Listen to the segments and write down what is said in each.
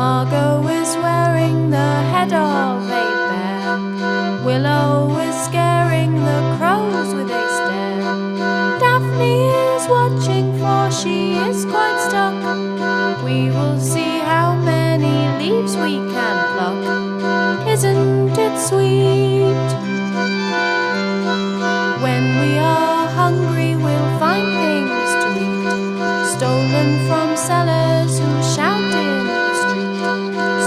Margot is wearing the head of a bear. Willow is scaring the crows with a stare. Daphne is watching, for she is quite stuck. We will see how many leaves we can pluck. Isn't it sweet? When we are hungry, we'll find things to eat, stolen from sellers who shout in the street.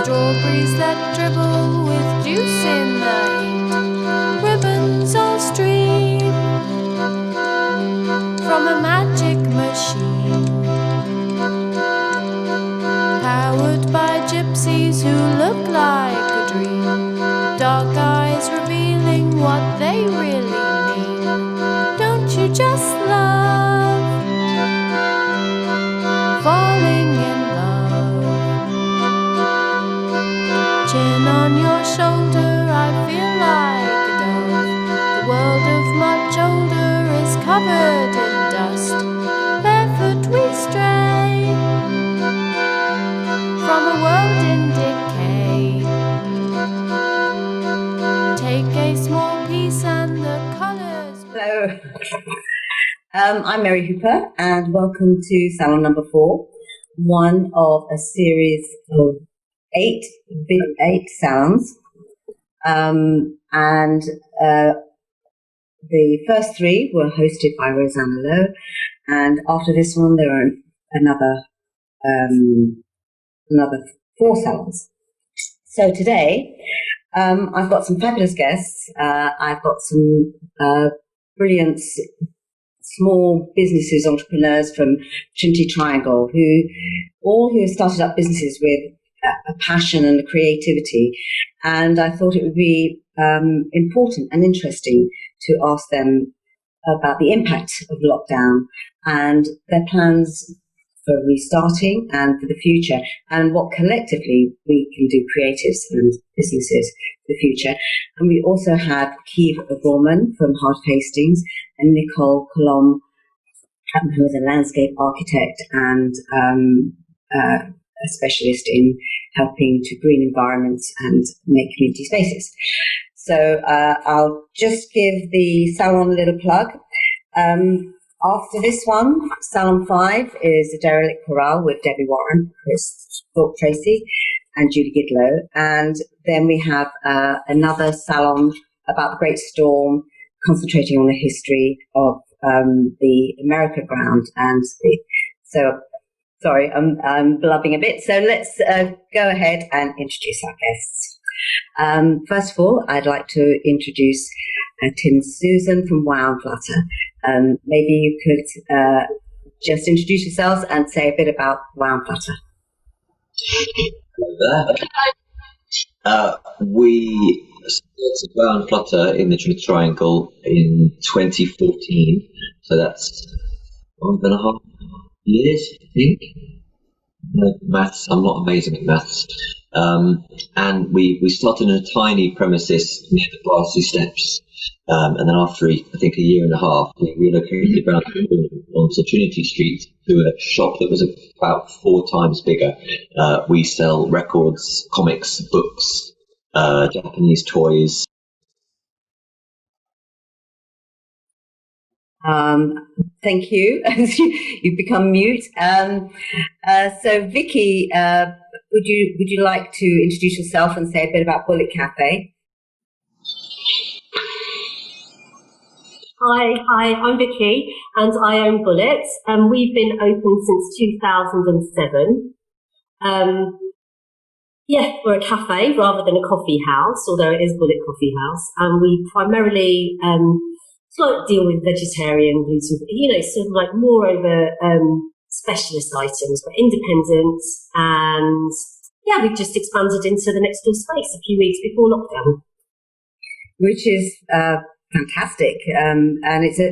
Strawberries that dribble with juice in the heat. Ribbons all stream from a magic machine, powered by gypsies who look like a dream. Dark eyes revealing what they really mean. Don't you just love falling in love? Chin on your shoulder, I feel like a dove. The world of much older is covered in dust. Barefoot we stray from a world in decay. Take a small piece and the colours. Hello, I'm Mary Hooper, and welcome to Salon number 4, one of a series of eight salons. And the first 3 were hosted by Rosanna Lowe, and after this one there are another 4 salons. So today I've got some fabulous guests. I've got some brilliant small businesses, entrepreneurs from Trinity Triangle, who have started up businesses with a passion and a creativity. And I thought it would be important and interesting to ask them about the impact of lockdown and their plans for restarting and for the future, and what collectively we can do, creatives and businesses, for the future. And we also have Caoimhe O'Gorman from Heart of Hastings and Nicole Collumb, who is a landscape architect and a specialist in helping to green environments and make community spaces. So I'll just give the salon a little plug. After this one, Salon 5 is a derelict chorale with Debbie Warren, Chris Thorpe Tracy, and Judy Gidlow. And then we have another salon about the Great Storm, concentrating on the history of the America ground. And sorry, I'm blubbing a bit. So let's go ahead and introduce our guests. First of all, I'd like to introduce Tim and Susan from Wow and Flutter. Maybe you could just introduce yourselves and say a bit about Wow and Flutter. We started Wow and Flutter in the Trinity Triangle in 2014, so that's 1.5 years, I think. Maths, I'm not amazing at maths. And we started in a tiny premises near the Brassy Steps. And then after, I think, a year and a half, we relocated around onto Trinity Street to a shop that was about 4 times bigger. We sell records, comics, books, Japanese toys. Thank you. You've become mute. So Vicki, would you like to introduce yourself and say a bit about Bullet Café? Hi, I'm Vicki, and I own Bullet. We've been open since 2007. We're a cafe rather than a coffee house, although it is Bullet Coffee House, and we primarily deal with vegetarian, gluten, sort of like more over specialist items, but independent. And we've just expanded into the next door space a few weeks before lockdown, which is fantastic, and it's a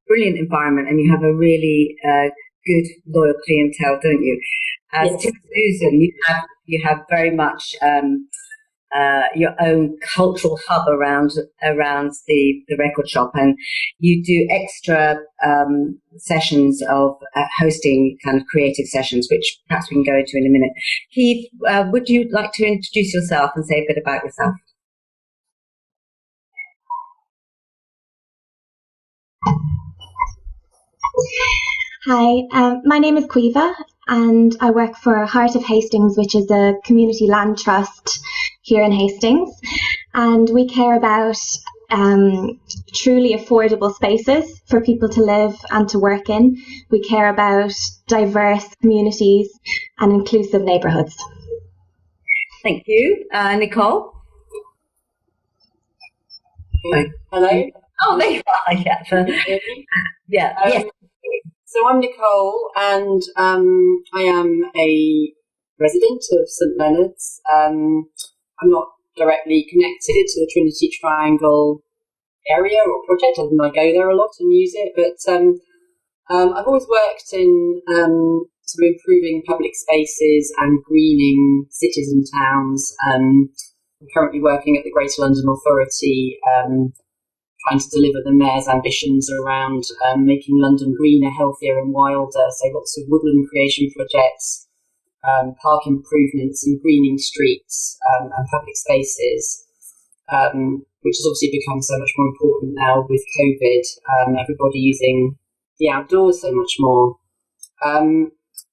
brilliant environment, and you have a really good loyal clientele, don't you? As yes. to Susan, you have very much your own cultural hub around the record shop, and you do extra sessions of hosting kind of creative sessions, which perhaps we can go into in a minute. Keith, would you like to introduce yourself and say a bit about yourself? Hi, my name is Caoimhe, and I work for Heart of Hastings, which is a community land trust here in Hastings, and we care about truly affordable spaces for people to live and to work in. We care about diverse communities and inclusive neighbourhoods. Thank you. Nicole? Hello. Oh, there you are. Yeah. Yes. So I'm Nicole, and I am a resident of St Leonard's. I'm not directly connected to the Trinity Triangle area or project, other than I go there a lot and use it. But I've always worked in sort of improving public spaces and greening cities and towns. I'm currently working at the Greater London Authority, trying to deliver the Mayor's ambitions around making London greener, healthier and wilder. So lots of woodland creation projects, park improvements and greening streets and public spaces, which has obviously become so much more important now with COVID, everybody using the outdoors so much more. I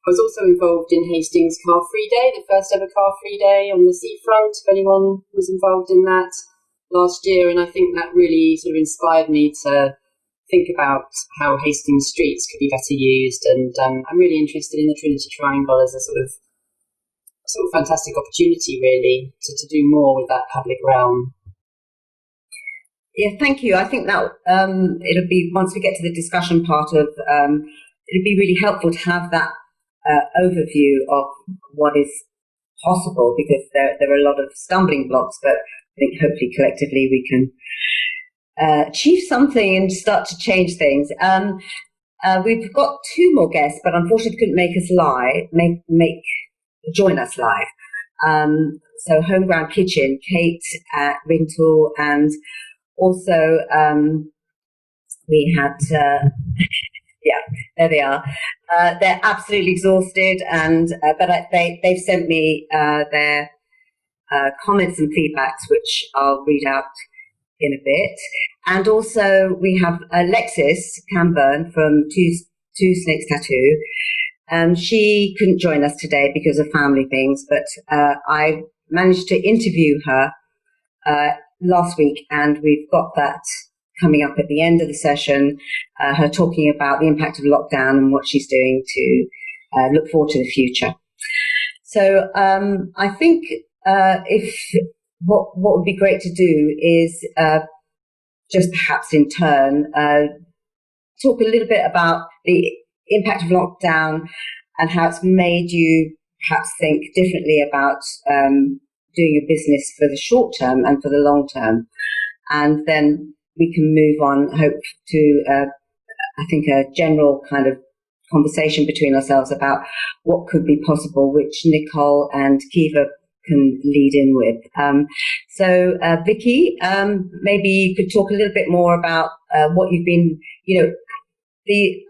was also involved in Hastings Car Free Day, the first ever Car Free Day on the seafront, if anyone was involved in that last year, and I think that really sort of inspired me to think about how Hastings streets could be better used, and I'm really interested in the Trinity Triangle as a sort of fantastic opportunity really to do more with that public realm. Yeah, thank you. I think that it'll be, once we get to the discussion part of, it'll be really helpful to have that overview of what is possible, because there are a lot of stumbling blocks, but I think hopefully collectively we can achieve something and start to change things. We've got two more guests, but unfortunately couldn't make us live, join us live. So Homeground Kitchen, Kate at Rintoul, and also we had, yeah, there they are. They're absolutely exhausted, and but they've sent me their comments and feedbacks, which I'll read out in a bit. And also we have Alexis Camburn from Two Snakes Tattoo. She couldn't join us today because of family things, but I managed to interview her last week, and we've got that coming up at the end of the session, her talking about the impact of lockdown and what she's doing to look forward to the future. So I think what would be great to do is just perhaps in turn talk a little bit about the impact of lockdown and how it's made you perhaps think differently about doing a business for the short term and for the long term. And then we can move on, hope to, I think, a general kind of conversation between ourselves about what could be possible, which Nicole and Caoimhe can lead in with. So, Vicki, maybe you could talk a little bit more about what you've been,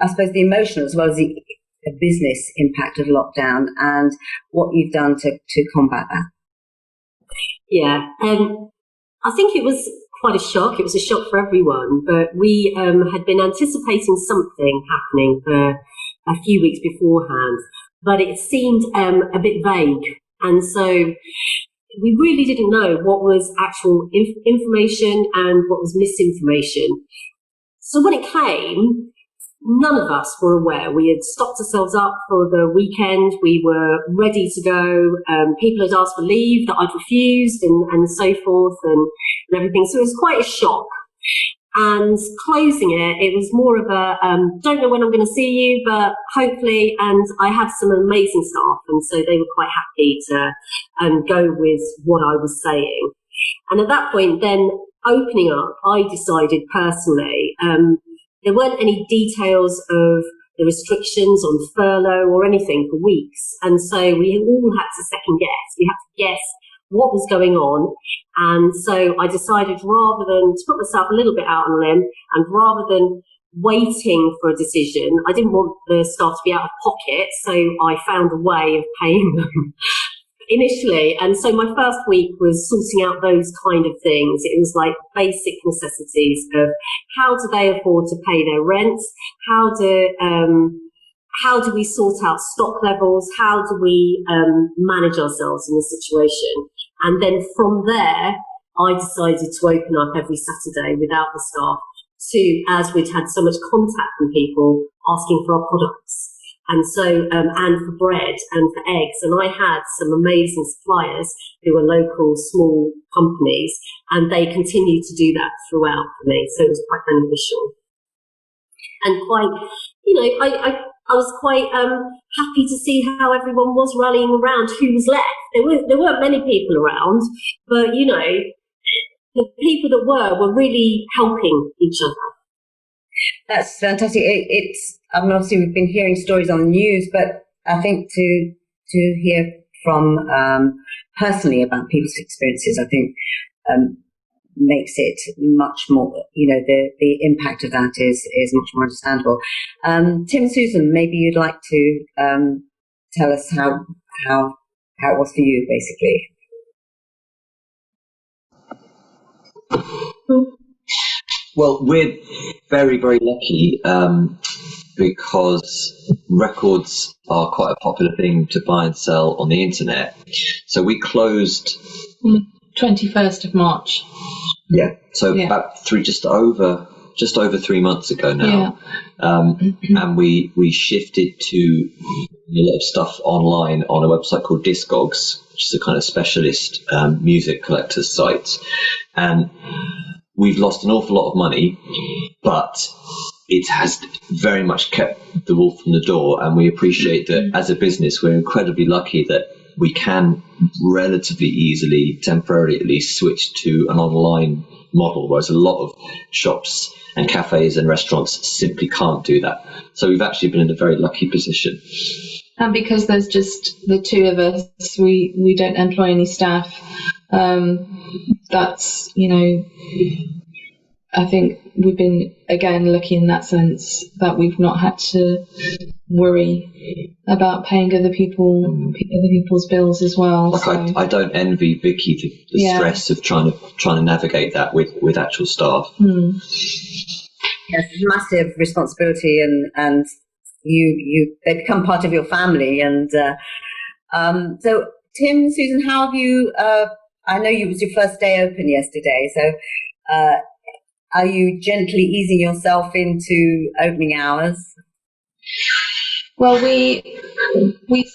I suppose the emotional as well as the business impact of lockdown and what you've done to combat that. Yeah, I think it was quite a shock. It was a shock for everyone, but we had been anticipating something happening for a few weeks beforehand, but it seemed a bit vague. And so we really didn't know what was actual information and what was misinformation. So when it came, none of us were aware. We had stocked ourselves up for the weekend. We were ready to go. People had asked for leave that I'd refused and so forth and everything. So it was quite a shock. And closing it was more of a, don't know when I'm going to see you, but hopefully, and I have some amazing staff. And so they were quite happy to go with what I was saying. And at that point, then opening up, I decided personally, there weren't any details of the restrictions on furlough or anything for weeks. And so we all had to second guess. We had to guess what was going on. And so I decided, rather than to put myself a little bit out on a limb, and rather than waiting for a decision, I didn't want the staff to be out of pocket, so I found a way of paying them initially. And so my first week was sorting out those kind of things. It was like basic necessities of how do they afford to pay their rent, how do we sort out stock levels, how do we manage ourselves in this situation. And then from there, I decided to open up every Saturday without the staff, as we'd had so much contact from people asking for our products. And so, and for bread and for eggs. And I had some amazing suppliers who were local, small companies, and they continued to do that throughout for me. So it was quite beneficial. And quite, I was quite happy to see how everyone was rallying around who was left. There weren't many people around, but, the people that were really helping each other. That's fantastic. Obviously we've been hearing stories on the news, but I think to hear from personally about people's experiences, I think makes it much more, the impact of that is much more understandable. Tim, Susan, maybe you'd like to tell us how it was for you, basically. Well, we're very, very lucky because records are quite a popular thing to buy and sell on the internet. So we closed 21st of March. Yeah, so about just over 3 months ago now. Yeah. And we shifted to a lot of stuff online on a website called Discogs, which is a kind of specialist music collectors site. And we've lost an awful lot of money, but it has very much kept the wolf from the door. And we appreciate that as a business, we're incredibly lucky that we can relatively easily, temporarily at least, switch to an online model, whereas a lot of shops and cafes and restaurants simply can't do that. So we've actually been in a very lucky position. And because there's just the two of us, we don't employ any staff. That's, I think we've been, again, lucky in that sense that we've not had to worry about paying other people's bills as well. Like I don't envy Vicki the stress of trying to navigate that with actual staff. Yes, it's a massive responsibility, and they become part of your family. And so, Tim, Susan, how have you? I know it was your first day open yesterday, so are you gently easing yourself into opening hours? Well, we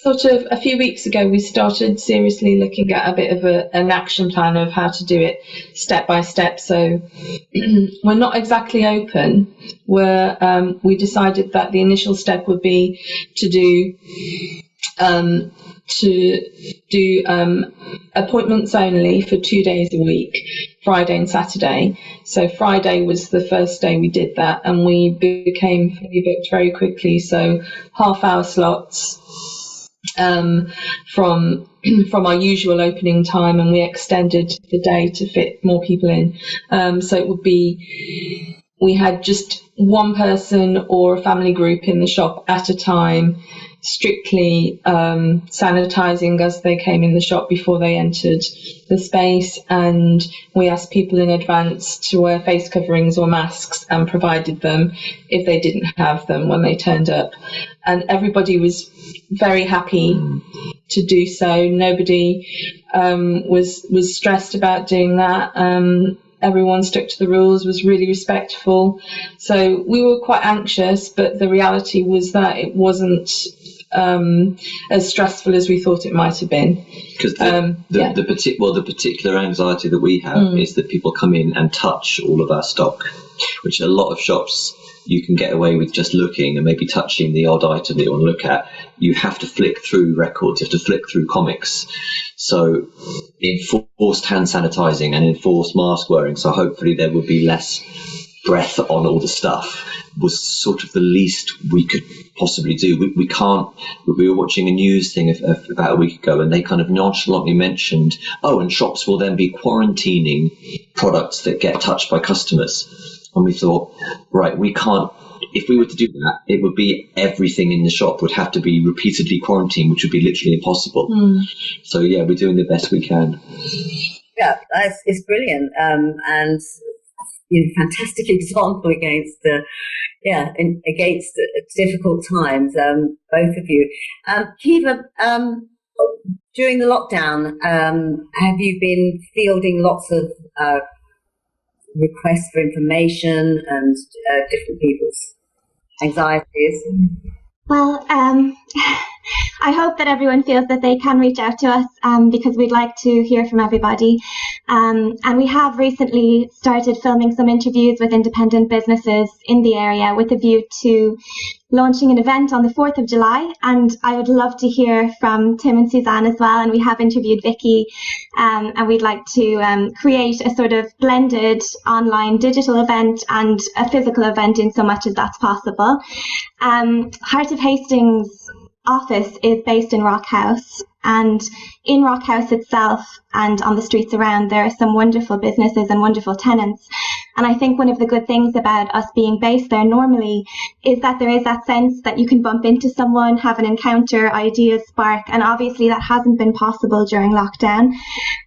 sort of, a few weeks ago, we started seriously looking at a bit of an action plan of how to do it step by step. So we're not exactly open. We decided that the initial step would be to do appointments only for 2 days a week, Friday and Saturday. So Friday was the first day we did that, and we became fully booked very quickly. So half-hour slots from our usual opening time, and we extended the day to fit more people in. So it would be, we had just one person or a family group in the shop at a time, strictly sanitizing as they came in the shop before they entered the space, and we asked people in advance to wear face coverings or masks and provided them if they didn't have them when they turned up. And everybody was very happy to do so. Nobody was stressed about doing that. Everyone stuck to the rules, was really respectful. So we were quite anxious, but the reality was that it wasn't as stressful as we thought it might have been. Because the particular anxiety that we have is that people come in and touch all of our stock, which a lot of shops you can get away with just looking and maybe touching the odd item that you want to look at. You have to flick through records, you have to flick through comics. So enforced hand sanitizing and enforced mask wearing. So hopefully there will be less breath on all the stuff. was sort of the least we could possibly do. We can't. We were watching a news thing about a week ago, and they kind of nonchalantly mentioned, and shops will then be quarantining products that get touched by customers. And we thought, right, we can't. If we were to do that, it would be everything in the shop would have to be repeatedly quarantined, which would be literally impossible. So yeah, we're doing the best we can. Yeah, it's brilliant, and fantastic example against difficult times. Both of you, Caoimhe, during the lockdown, have you been fielding lots of requests for information and different people's anxieties? Well, I hope that everyone feels that they can reach out to us because we'd like to hear from everybody. And we have recently started filming some interviews with independent businesses in the area with a view to launching an event on the 4th of July. And I would love to hear from Tim and Suzanne as well. And we have interviewed Vicki, and we'd like to create a sort of blended online digital event and a physical event in so much as that's possible. Heart of Hastings office is based in Rock House, and in Rock House itself and on the streets around there are some wonderful businesses and wonderful tenants. And I think one of the good things about us being based there normally is that there is that sense that you can bump into someone, have an encounter, ideas spark, and obviously that hasn't been possible during lockdown.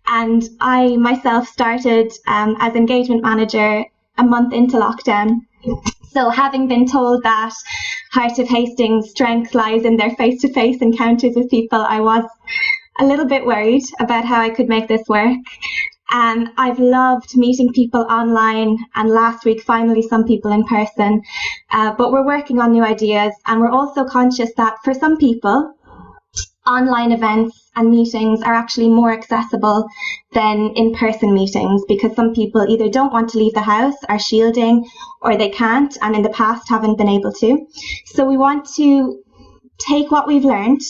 And I myself started as engagement manager a month into lockdown. So having been told that Heart of Hastings' strength lies in their face-to-face encounters with people, I was a little bit worried about how I could make this work. I've loved meeting people online, and last week finally some people in person, but we're working on new ideas, and we're also conscious that for some people online events and meetings are actually more accessible than in-person meetings, because some people either don't want to leave the house, are shielding, or they can't, and in the past haven't been able to. So we want to take what we've learned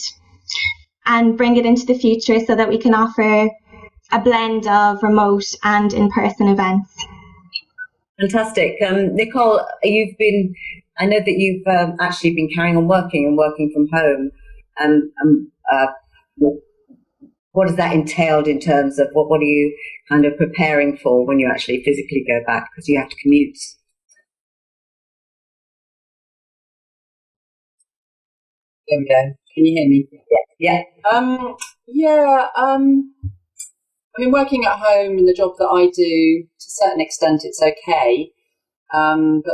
and bring it into the future so that we can offer a blend of remote and in-person events. Fantastic. Nicole, I know that you've actually been carrying on working from home. What has that entailed in terms of what are you kind of preparing for when you actually physically go back, because you have to commute? There we go. Can you hear me? Yeah. I mean, working at home in the job that I do, to a certain extent, it's okay. But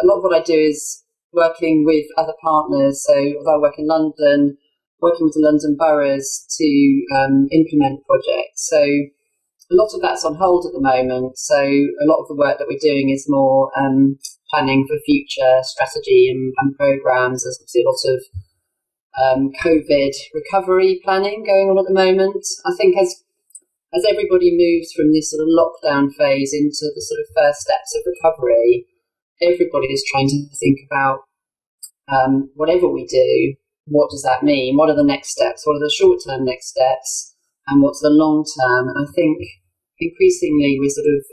a lot of what I do is working with other partners. So although I work in London, working with the London boroughs to implement projects. So a lot of that's on hold at the moment. So a lot of the work that we're doing is more planning for future strategy and programmes. There's obviously a lot of COVID recovery planning going on at the moment. I think as everybody moves from this sort of lockdown phase into the sort of first steps of recovery, everybody is trying to think about whatever we do, what does that mean? What are the next steps? What are the short-term next steps? And what's the long-term? And I think increasingly we're sort of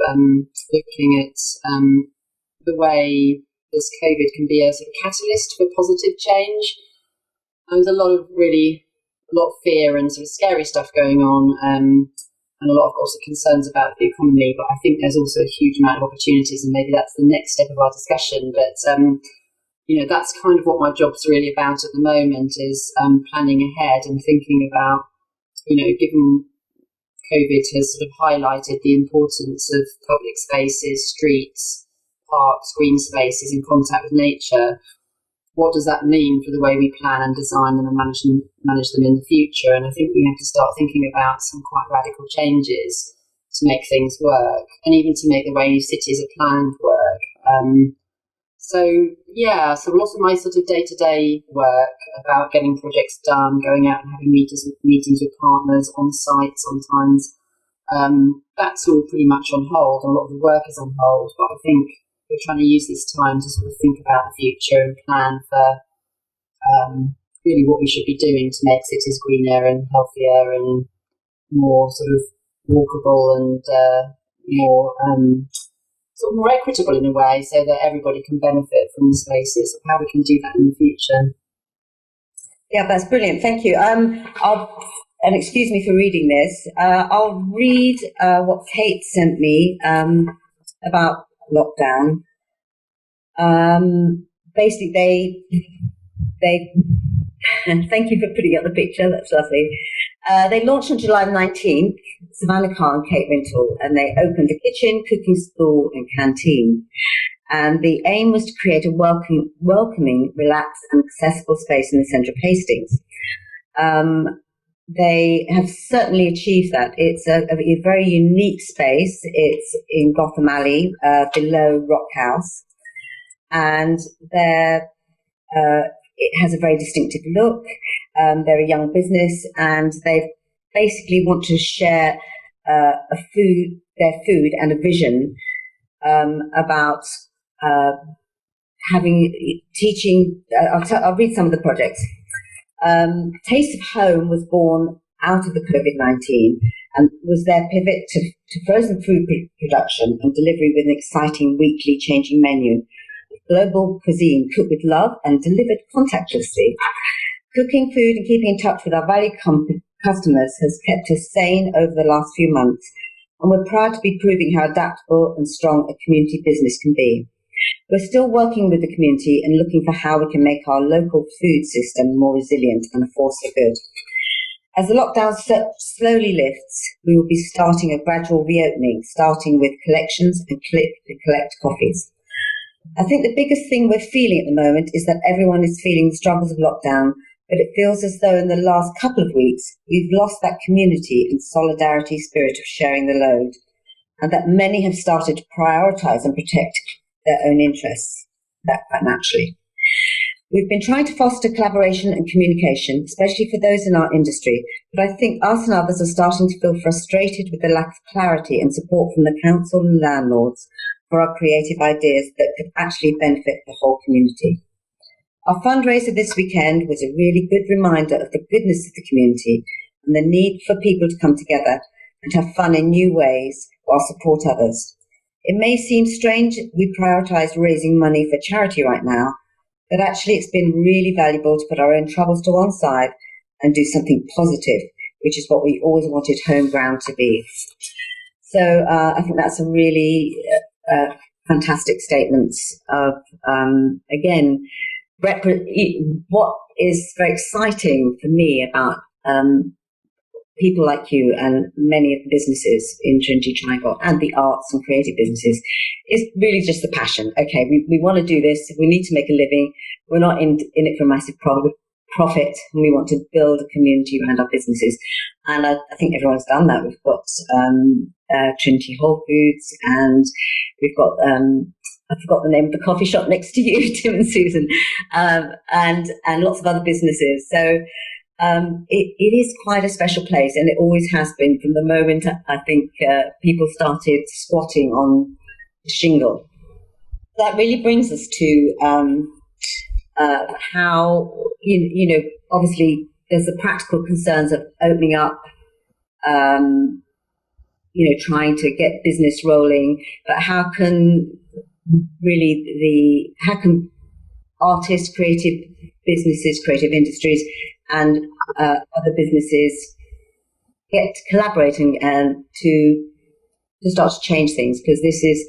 looking at the way this COVID can be a sort of catalyst for positive change. And there's a lot of fear and sort of scary stuff going on, and a lot of also concerns about the economy. But I think there's also a huge amount of opportunities, and maybe that's the next step of our discussion. But that's kind of what my job's really about at the moment, is planning ahead and thinking about, given COVID has sort of highlighted the importance of public spaces, streets, parks, green spaces in contact with nature. What does that mean for the way we plan and design them and manage them in the future? And I think we have to start thinking about some quite radical changes to make things work, and even to make the way cities are planned work. So lots of my sort of day-to-day work about getting projects done, going out and having meetings with partners on site sometimes, that's all pretty much on hold. A lot of the work is on hold, but I think we're trying to use this time to sort of think about the future and plan for really what we should be doing to make cities greener and healthier and more sort of walkable and more sort of more equitable in a way, so that everybody can benefit from the spaces, and how we can do that in the future. Yeah, that's brilliant. Thank you. And excuse me for reading this. I'll read what Kate sent me about lockdown. Basically, they and thank you for putting up the picture. That's lovely. They launched on July 19th, Savannah Carr and Kate Rintoul, and they opened a kitchen, cooking school and canteen. And the aim was to create a welcoming, relaxed and accessible space in the centre of Hastings. They have certainly achieved that. It's a very unique space. It's in Gotham Alley, below Rock House. And it has a very distinctive look. They're a young business, and they basically want to share their food and a vision about teaching. I'll read some of the projects. Taste of Home was born out of the COVID-19 and was their pivot to frozen food production and delivery with an exciting weekly changing menu. Global cuisine cooked with love and delivered contactlessly. Cooking food and keeping in touch with our valued customers has kept us sane over the last few months, and we're proud to be proving how adaptable and strong a community business can be. We're still working with the community and looking for how we can make our local food system more resilient and a force for good. As the lockdown slowly lifts, we will be starting a gradual reopening, starting with collections and click and collect coffees. I think the biggest thing we're feeling at the moment is that everyone is feeling the struggles of lockdown, but it feels as though in the last couple of weeks, we've lost that community and solidarity spirit of sharing the load, and that many have started to prioritise and protect their own interests, that quite naturally. We've been trying to foster collaboration and communication, especially for those in our industry, but I think us and others are starting to feel frustrated with the lack of clarity and support from the council and landlords for our creative ideas that could actually benefit the whole community. Our fundraiser this weekend was a really good reminder of the goodness of the community and the need for people to come together and have fun in new ways while support others. It may seem strange we prioritise raising money for charity right now, but actually it's been really valuable to put our own troubles to one side and do something positive, which is what we always wanted home ground to be. So I think that's a really fantastic statements of, again, what is very exciting for me about people like you and many of the businesses in Trinity Triangle and the arts and creative businesses is really just the passion. Okay, we want to do this. We need to make a living. We're not in it for massive profit, and we want to build a community around our businesses. And I think everyone's done that. We've got Trinity Whole Foods, and we've got I forgot the name of the coffee shop next to you, Tim and Susan, and lots of other businesses. So it is quite a special place, and it always has been from the moment I think people started squatting on the shingle. That really brings us to how, obviously there's the practical concerns of opening up, trying to get business rolling, but how can artists, creative businesses, creative industries, and other businesses get collaborating and to start to change things? Because this is,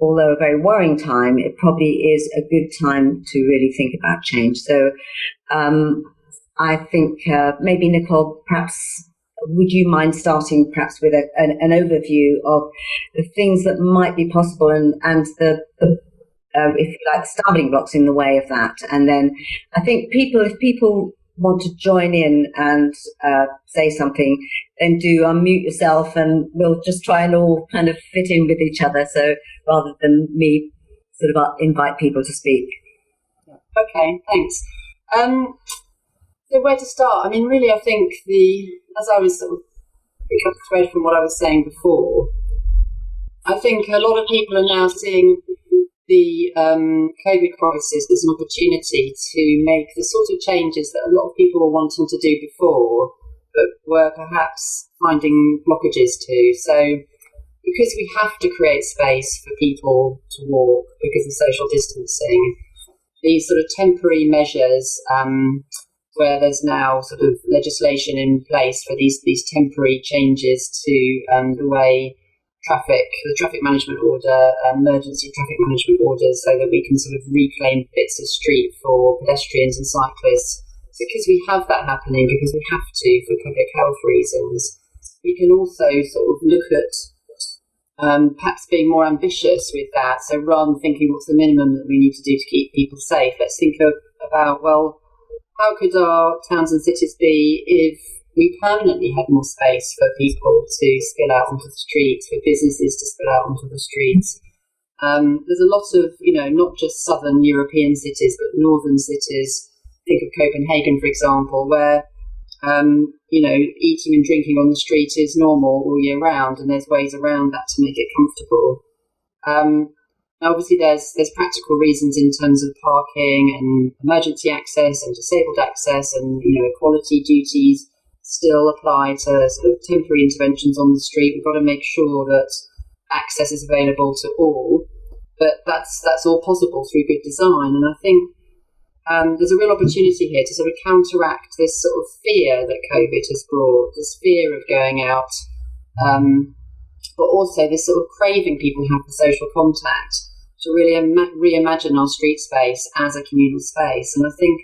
although a very worrying time, it probably is a good time to really think about change. So I think maybe, Nicole, perhaps would you mind starting perhaps with an overview of the things that might be possible and the if you like, stumbling blocks in the way of that? And then I think if people want to join in and say something, then do unmute yourself, and we'll just try and all kind of fit in with each other. So rather than me sort of invite people to speak. Okay, thanks. So where to start? I mean, really, I think as I was sort of picking up the thread from what I was saying before, I think a lot of people are now seeing the COVID crisis as an opportunity to make the sort of changes that a lot of people were wanting to do before, but were perhaps finding blockages to. So because we have to create space for people to walk because of social distancing, these sort of temporary measures, where there's now sort of legislation in place for these temporary changes to the way the traffic management order, emergency traffic management orders, so that we can sort of reclaim bits of street for pedestrians and cyclists. So because we have that happening, because we have to for public health reasons, we can also sort of look at perhaps being more ambitious with that. So rather than thinking what's the minimum that we need to do to keep people safe, let's think about, well, how could our towns and cities be if we permanently had more space for people to spill out onto the streets, for businesses to spill out onto the streets? There's a lot of, not just southern European cities, but northern cities. Think of Copenhagen, for example, where, eating and drinking on the street is normal all year round, and there's ways around that to make it comfortable. Obviously, there's practical reasons in terms of parking and emergency access and disabled access, and equality duties still apply to sort of temporary interventions on the street. We've got to make sure that access is available to all, but that's all possible through good design. And I think there's a real opportunity here to sort of counteract this sort of fear that COVID has brought, this fear of going out, but also this sort of craving people have for social contact, to really reimagine our street space as a communal space. And I think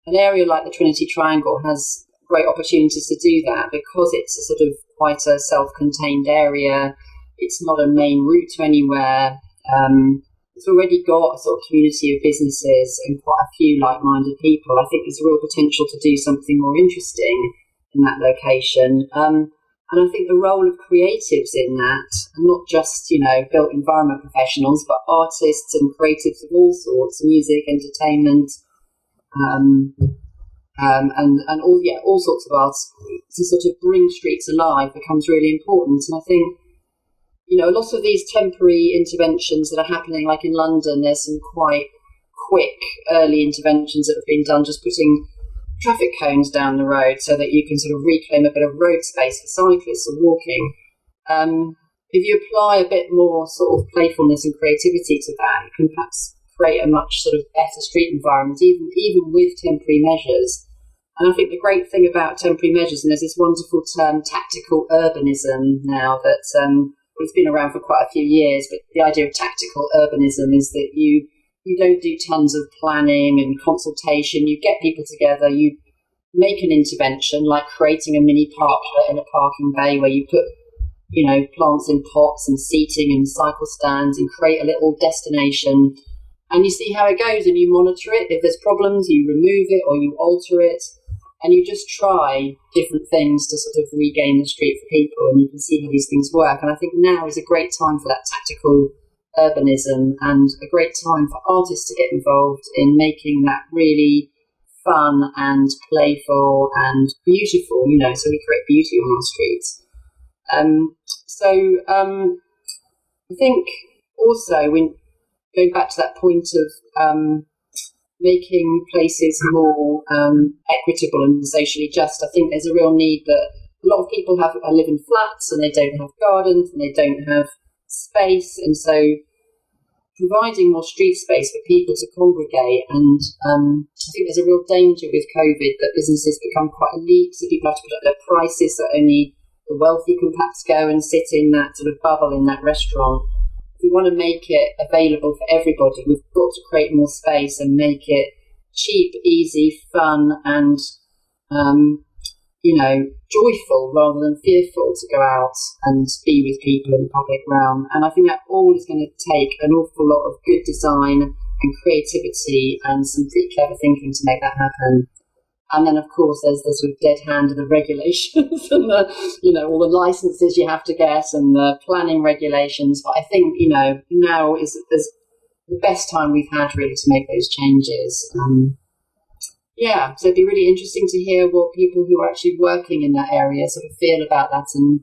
an area like the Trinity Triangle has great opportunities to do that, because it's a sort of quite a self-contained area. It's not a main route to anywhere. It's already got a sort of community of businesses and quite a few like-minded people. I think there's a real potential to do something more interesting in that location. And I think the role of creatives in that, and not just, built environment professionals, but artists and creatives of all sorts, music, entertainment, and all sorts of arts, to sort of bring streets alive becomes really important. And I think, a lot of these temporary interventions that are happening, like in London, there's some quite quick early interventions that have been done, just putting traffic cones down the road so that you can sort of reclaim a bit of road space for cyclists or walking. If you apply a bit more sort of playfulness and creativity to that, you can perhaps create a much sort of better street environment, even with temporary measures. And I think the great thing about temporary measures, and there's this wonderful term, tactical urbanism, now that it's been around for quite a few years, but the idea of tactical urbanism is that you don't do tons of planning and consultation. You get people together, you make an intervention, like creating a mini park in a parking bay where you put, plants in pots and seating and cycle stands, and create a little destination. And you see how it goes, and you monitor it. If there's problems, you remove it or you alter it. And you just try different things to sort of regain the street for people, and you can see how these things work. And I think now is a great time for that tactical urbanism, and a great time for artists to get involved in making that really fun and playful and beautiful, so we create beauty on our streets. I think also, when going back to that point of making places more equitable and socially just, I think there's a real need that a lot of people live in flats, and they don't have gardens, and they don't have space, and so providing more street space for people to congregate. And I think there's a real danger with COVID that businesses become quite elite, so people have to put up their prices so only the wealthy can perhaps go and sit in that sort of bubble in that restaurant. If we want to make it available for everybody, we've got to create more space and make it cheap, easy, fun, and joyful rather than fearful to go out and be with people in the public realm. And I think that all is going to take an awful lot of good design and creativity and some pretty clever thinking to make that happen. And then, of course, there's the sort of dead hand of the regulations and all the licenses you have to get and the planning regulations. But I think, now is the best time we've had really to make those changes. So it'd be really interesting to hear what people who are actually working in that area sort of feel about that, and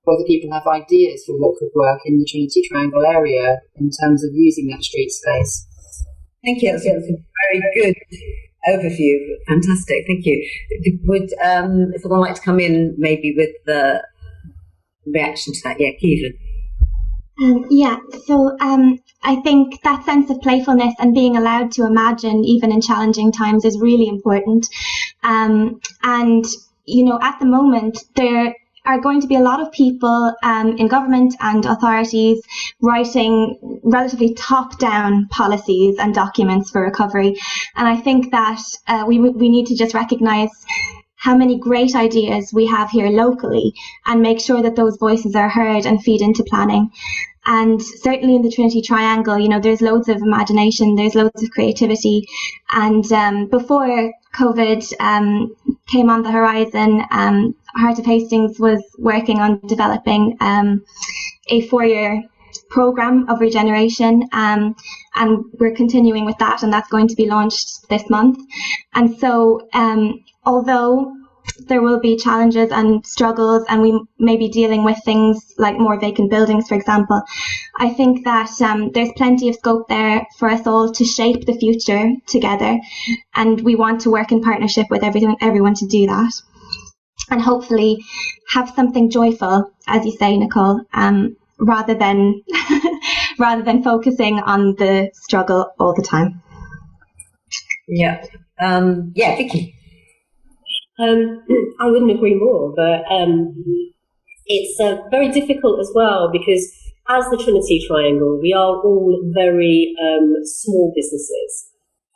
whether people have ideas for what could work in the Trinity Triangle area in terms of using that street space. Thank you. That's a very good overview. Fantastic. Thank you. Would someone like to come in maybe with reaction to that. Yeah, Caoimhe. I think that sense of playfulness and being allowed to imagine even in challenging times is really important. And, at the moment, there are going to be a lot of people in government and authorities writing relatively top-down policies and documents for recovery. And I think that we need to just recognise how many great ideas we have here locally and make sure that those voices are heard and feed into planning. And certainly in the Trinity Triangle, there's loads of imagination, there's loads of creativity. And before COVID came on the horizon, Heart of Hastings was working on developing a 4-year program of regeneration, and we're continuing with that, and that's going to be launched this month. And so although there will be challenges and struggles, and we may be dealing with things like more vacant buildings, for example, I think that there's plenty of scope there for us all to shape the future together, and we want to work in partnership with everyone to do that, and hopefully have something joyful, as you say, Nicole, rather than focusing on the struggle all the time. Yeah, Vicki. I wouldn't agree more, but it's very difficult as well, because as the Trinity Triangle, we are all very small businesses.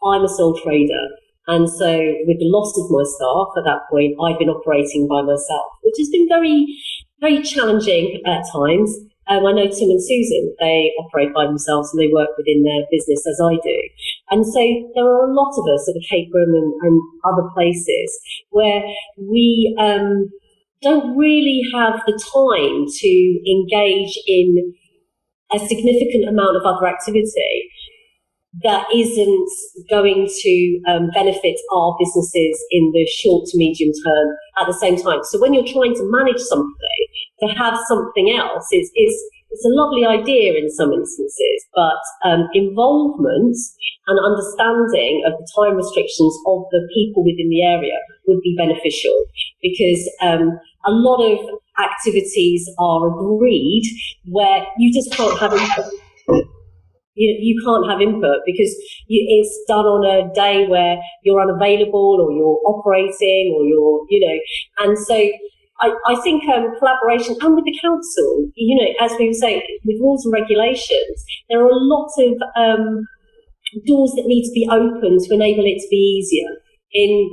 I'm a sole trader, and so with the loss of my staff at that point, I've been operating by myself, which has been very, very challenging at times. I know Tim and Susan, they operate by themselves and they work within their business as I do. And so there are a lot of us at the Cape Room and other places where we don't really have the time to engage in a significant amount of other activity that isn't going to benefit our businesses in the short to medium term at the same time. So when you're trying to manage something, to have something else it's a lovely idea in some instances, but involvement and understanding of the time restrictions of the people within the area would be beneficial, because a lot of activities are agreed where you just can't have input. You can't have input because it's done on a day where you're unavailable or you're operating or and so I think collaboration, and with the council, as we were saying, with rules and regulations, there are a lot of doors that need to be opened to enable it to be easier. In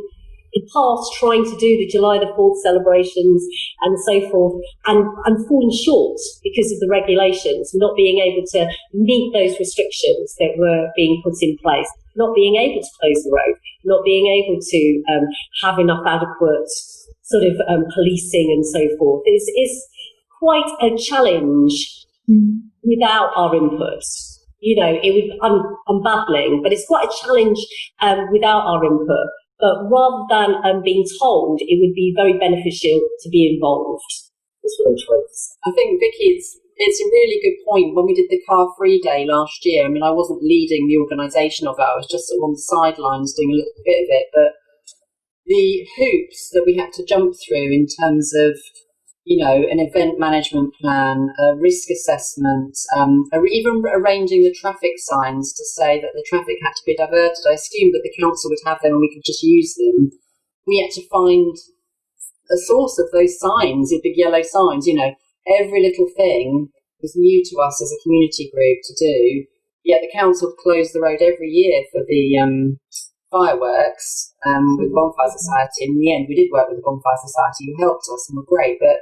the past, trying to do the July the 4th celebrations and so forth, and falling short because of the regulations, not being able to meet those restrictions that were being put in place, not being able to close the road, not being able to have enough adequate sort of policing and so forth is quite a challenge without our input. It would, I'm babbling, but it's quite a challenge without our input. But rather than being told, it would be very beneficial to be involved. That's what I'm trying to say. I think, Vicki, it's a really good point. When we did the Car Free Day last year, I mean, I wasn't leading the organisation of it. I was just sort of on the sidelines doing a little bit of it, but the hoops that we had to jump through in terms of, an event management plan, a risk assessment, or even arranging the traffic signs to say that the traffic had to be diverted. I assumed that the council would have them and we could just use them. We had to find a source of those signs, the big yellow signs, every little thing was new to us as a community group to do. Yet the council closed the road every year for the fireworks with the Bonfire Society. And in the end, we did work with the Bonfire Society, who helped us and were great. But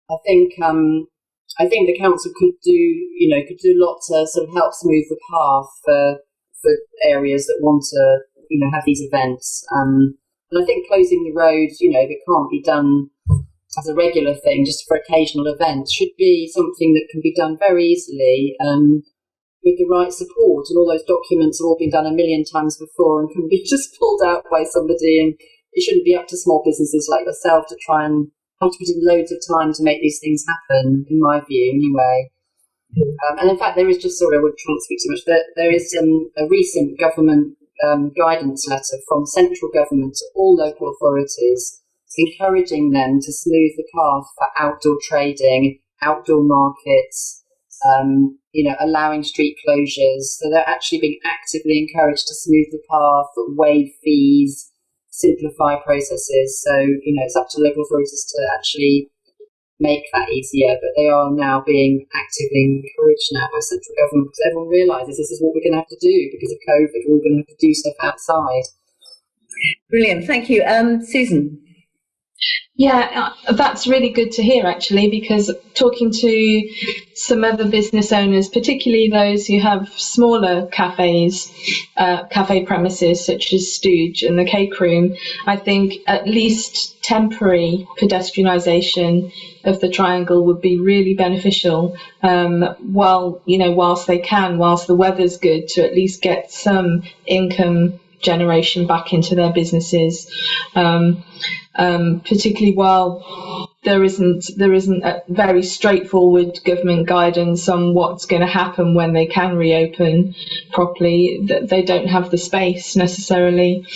I think the council could do a lot to sort of help smooth the path for areas that want to have these events. And I think closing the roads, that can't be done as a regular thing, just for occasional events, should be something that can be done very easily with the right support. And all those documents have all been done a million times before and can be just pulled out by somebody. And it shouldn't be up to small businesses like yourself to try and have to put in loads of time to make these things happen, in my view, anyway. And in fact, there is just, sorry, I wouldn't try and speak too much, but there is a recent government guidance letter from central government to all local authorities encouraging them to smooth the path for outdoor trading, outdoor markets, allowing street closures. So they're actually being actively encouraged to smooth the path, waive fees, simplify processes. So, it's up to local authorities to actually make that easier, but they are now being actively encouraged now by central government, because everyone realises this is what we're going to have to do because of COVID. We're all going to have to do stuff outside. Brilliant, thank you. Susan? Yeah, that's really good to hear, actually, because talking to some other business owners, particularly those who have smaller cafes, cafe premises such as Stooge and the Cake Room, I think at least temporary pedestrianisation of the triangle would be really beneficial, whilst the weather's good, to at least get some income generation back into their businesses, particularly while there isn't a very straightforward government guidance on what's going to happen when they can reopen properly. That they don't have the space necessarily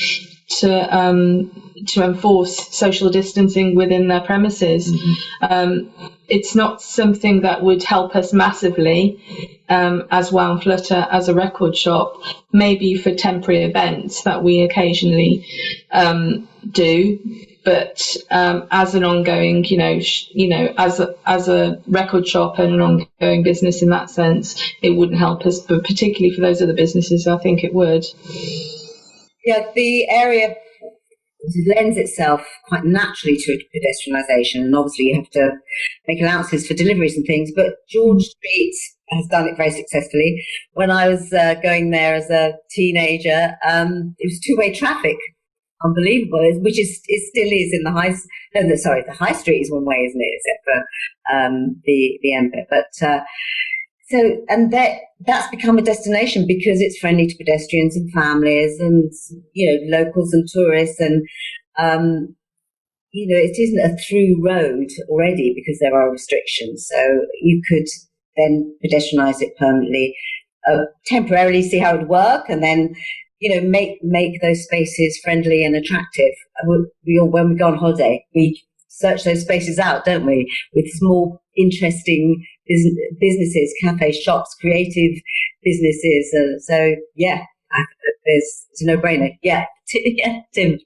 to enforce social distancing within their premises. It's not something that would help us massively as Wow and Flutter, as a record shop, maybe for temporary events that we occasionally do. But as an ongoing, as a record shop and an ongoing business in that sense, it wouldn't help us. But particularly for those other businesses, I think it would. Yeah, the area lends itself quite naturally to pedestrianisation, and obviously you have to make allowances for deliveries and things, but George Street has done it very successfully. When I was going there as a teenager, it was two-way traffic. Unbelievable, which it still is in the the high street is one way, isn't it, except for the end bit. But that's become a destination because it's friendly to pedestrians and families and locals and tourists, and it isn't a through road already because there are restrictions. So you could then pedestrianise it permanently, temporarily see how it would work, and then make those spaces friendly and attractive. When we go on holiday, we search those spaces out, don't we, with small, interesting businesses, cafes, shops, creative businesses. It's a no-brainer. Yeah, Tim.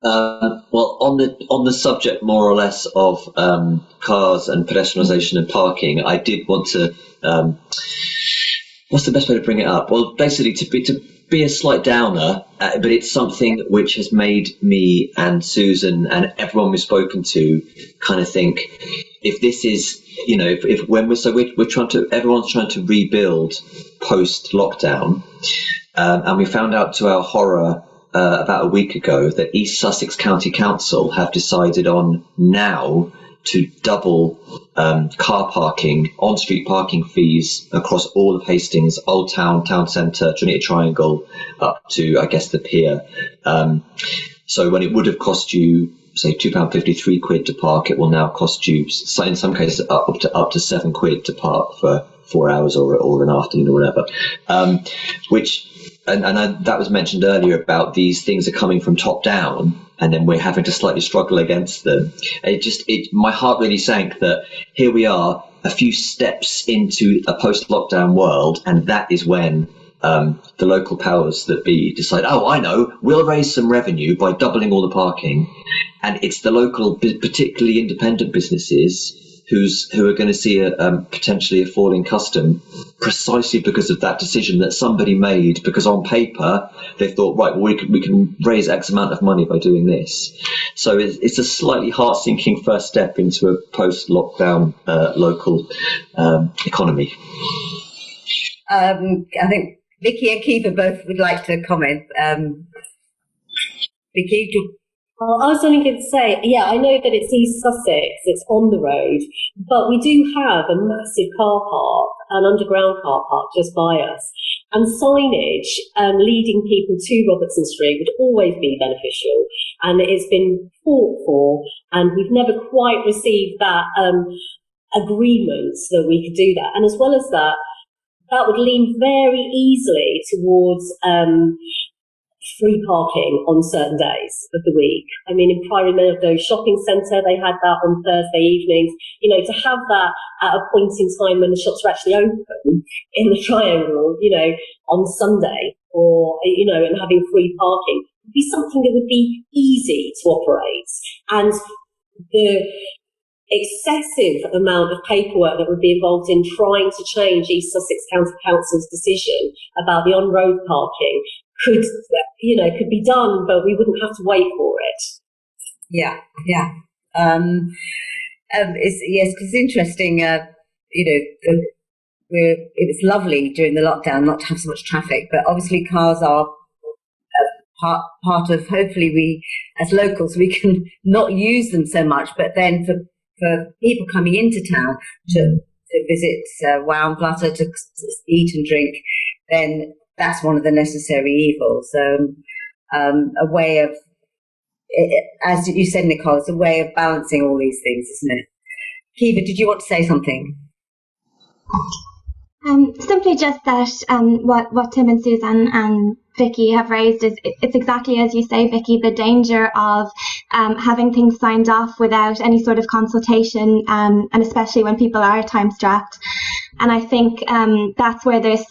Well, on the subject, more or less, of cars and pedestrianisation and parking, I did want to. What's the best way to bring it up? Well, basically, to be a slight downer, but it's something which has made me and Susan and everyone we've spoken to kind of think, if this is, everyone's trying to rebuild post lockdown, and we found out to our horror about a week ago that East Sussex County Council have decided on now to double car parking, on-street parking fees across all of Hastings, Old Town, Town Centre, Trinity Triangle, up to, I guess, the pier. So when it would have cost you, say, £2.50, £3 to park, it will now cost you, in some cases, up to £7 to park for 4 hours or an afternoon or whatever. That was mentioned earlier about these things are coming from top down, and then we're having to slightly struggle against them. My heart really sank that here we are, a few steps into a post-lockdown world, and that is when the local powers that be decide, I know, we'll raise some revenue by doubling all the parking, and it's the local, particularly independent businesses who are going to see potentially a fall in custom precisely because of that decision that somebody made, because on paper they thought, right, well, we can raise X amount of money by doing this. So it's a slightly heart-sinking first step into a post-lockdown local economy. I think Vicki and Kiva both would like to comment. Vicki, Well, I was only going to say, I know that it's East Sussex, it's on the road, but we do have a massive car park, an underground car park just by us, and signage leading people to Robertson Street would always be beneficial, and it's been fought for, and we've never quite received that agreement that we could do that. And as well as that, that would lean very easily towards free parking on certain days of the week. I mean, in Priory Meadows Shopping Centre, they had that on Thursday evenings. You know, to have that at a point in time when the shops are actually open in the Triangle, you know, on Sunday, or, you know, and having free parking would be something that would be easy to operate. And the excessive amount of paperwork that would be involved in trying to change East Sussex County Council's decision about the on-road parking could be done, but we wouldn't have to wait for it. Yeah. It's interesting. It was lovely during the lockdown not to have so much traffic, but obviously cars are part of. Hopefully, we as locals we can not use them so much, but then for people coming into town to visit Wow and Flutter, to eat and drink, then that's one of the necessary evils. A way of, as you said, Nicole, it's a way of balancing all these things, isn't it? Caoimhe, did you want to say something? Simply just that what Tim and Susan and Vicki have raised is it's exactly as you say, Vicki, the danger of having things signed off without any sort of consultation, and especially when people are time strapped. And I think that's where there's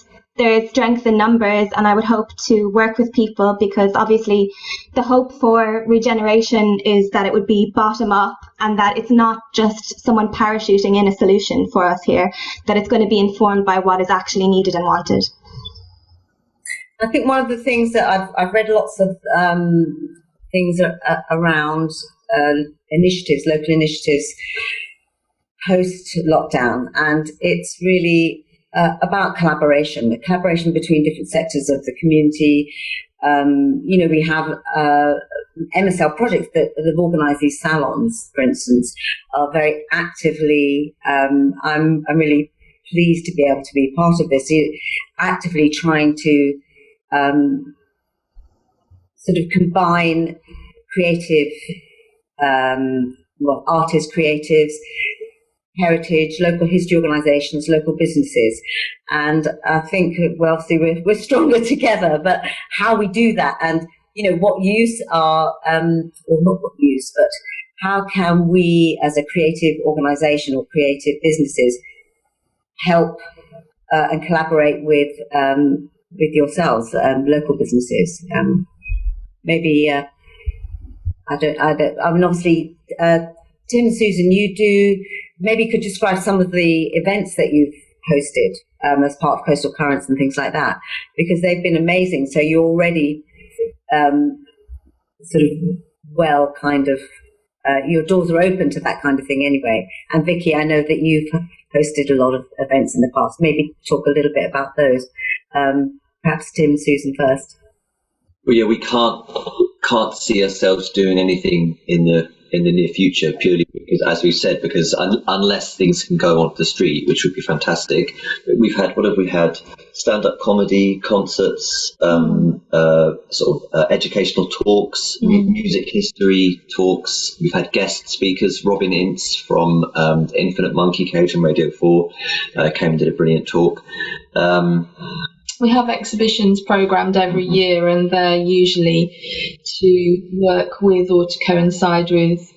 strength in numbers, and I would hope to work with people, because obviously the hope for regeneration is that it would be bottom up, and that it's not just someone parachuting in a solution for us here, that it's going to be informed by what is actually needed and wanted. I think one of the things that I've read lots of things around initiatives, local initiatives post lockdown, and it's really about collaboration between different sectors of the community. We have MSL projects that have organised these salons, for instance, are very actively. I'm really pleased to be able to be part of this. Actively trying to sort of combine creative, artists, creatives, heritage, local history organisations, local businesses. And I think, well, obviously we're stronger together, but how we do that, and, what use are, or not what use, but how can we as a creative organisation or creative businesses help and collaborate with yourselves, local businesses? Maybe, I mean, obviously, Tim and Susan, you do. Maybe you could describe some of the events that you've hosted as part of Coastal Currents and things like that, because they've been amazing. So you're already sort of your doors are open to that kind of thing anyway. And Vicki, I know that you've hosted a lot of events in the past. Maybe talk a little bit about those. Perhaps Tim, Susan first. Well, yeah, we can't see ourselves doing anything in the near future, purely because, as we said, because unless things can go on the street, which would be fantastic. We've had stand-up comedy, concerts, educational talks, music history talks. We've had guest speakers. Robin Ince from Infinite Monkey Cage on Radio 4 came and did a brilliant talk. We have exhibitions programmed every year, and they're usually to work with or to coincide with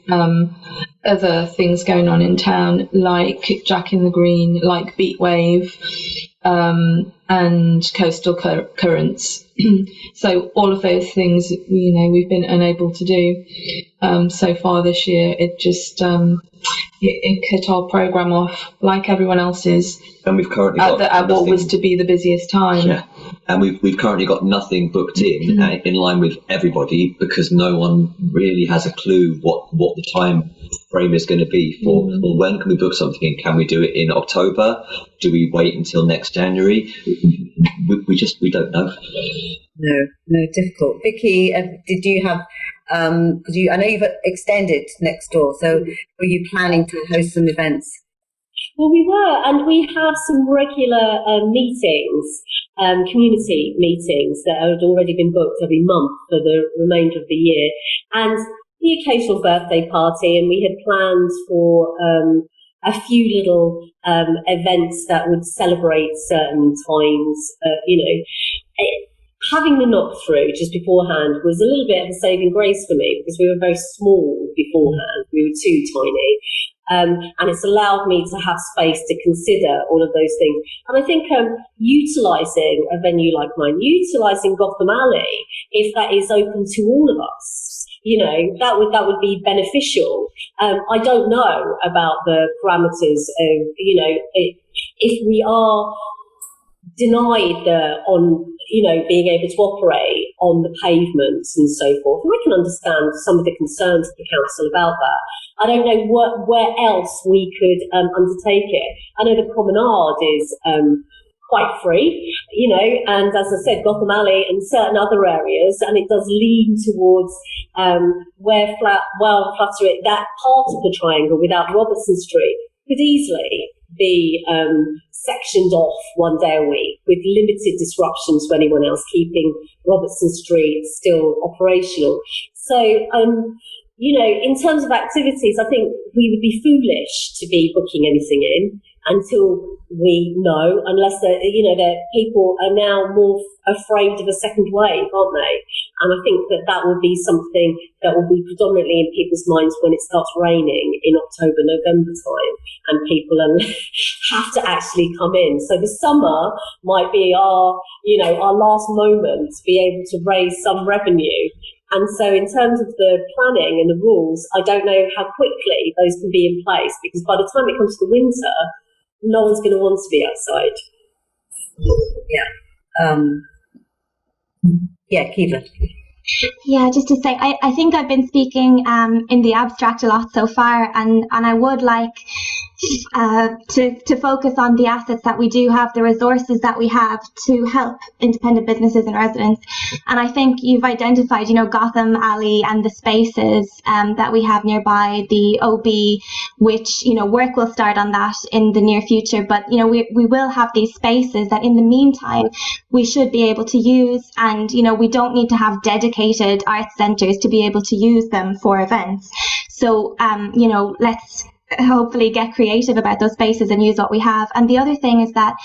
other things going on in town, like Jack in the Green, like Beat Wave, and Coastal Currents. So all of those things, we've been unable to do so far this year. It just it cut our programme off like everyone else's. And we've currently at what was to be the busiest time. Yeah. And we've currently got nothing booked in line with everybody, because no one really has a clue what the time frame is going to be for. Well, when can we book something in? Can we do it in October? Do we wait until next January? We don't know. No, difficult. Vicki, did you have? Because I know you've extended next door. So were you planning to host some events? Well, we were, and we have some regular meetings, community meetings that had already been booked every month for the remainder of the year, and the occasional birthday party. And we had planned for a few little events that would celebrate certain times. having the knock through just beforehand was a little bit of a saving grace for me, because we were very small beforehand. We were too tiny. And it's allowed me to have space to consider all of those things. And I think utilising a venue like mine, utilising Gotham Alley, if that is open to all of us, that would be beneficial. I don't know about the parameters of, if we are denied being able to operate on the pavements and so forth. And I can understand some of the concerns of the council about that. I don't know where else we could undertake it. I know the promenade is quite free, and as I said, Gotham Alley and certain other areas, and it does lean towards where Flutter, that part of the triangle without Robertson Street could easily be sectioned off one day a week with limited disruptions to anyone else, keeping Robertson Street still operational. So, in terms of activities, I think we would be foolish to be booking anything in until we know, unless people are now more afraid of a second wave, aren't they? And I think that will be something that will be predominantly in people's minds when it starts raining in October, November time, and people have to actually come in. So the summer might be our last moment to be able to raise some revenue. And so in terms of the planning and the rules, I don't know how quickly those can be in place, because by the time it comes to the winter, no one's going to want to be outside. Yeah. Kiva. Yeah, just to say, I think I've been speaking in the abstract a lot so far, and I would like to focus on the assets that we do have, the resources that we have to help independent businesses and residents. And I think you've identified, Gotham Alley and the spaces that we have nearby, the OB, which, work will start on that in the near future. But, we will have these spaces that in the meantime, we should be able to use. And, we don't need to have dedicated art centres to be able to use them for events. So, let's hopefully get creative about those spaces and use what we have. And the other thing is that,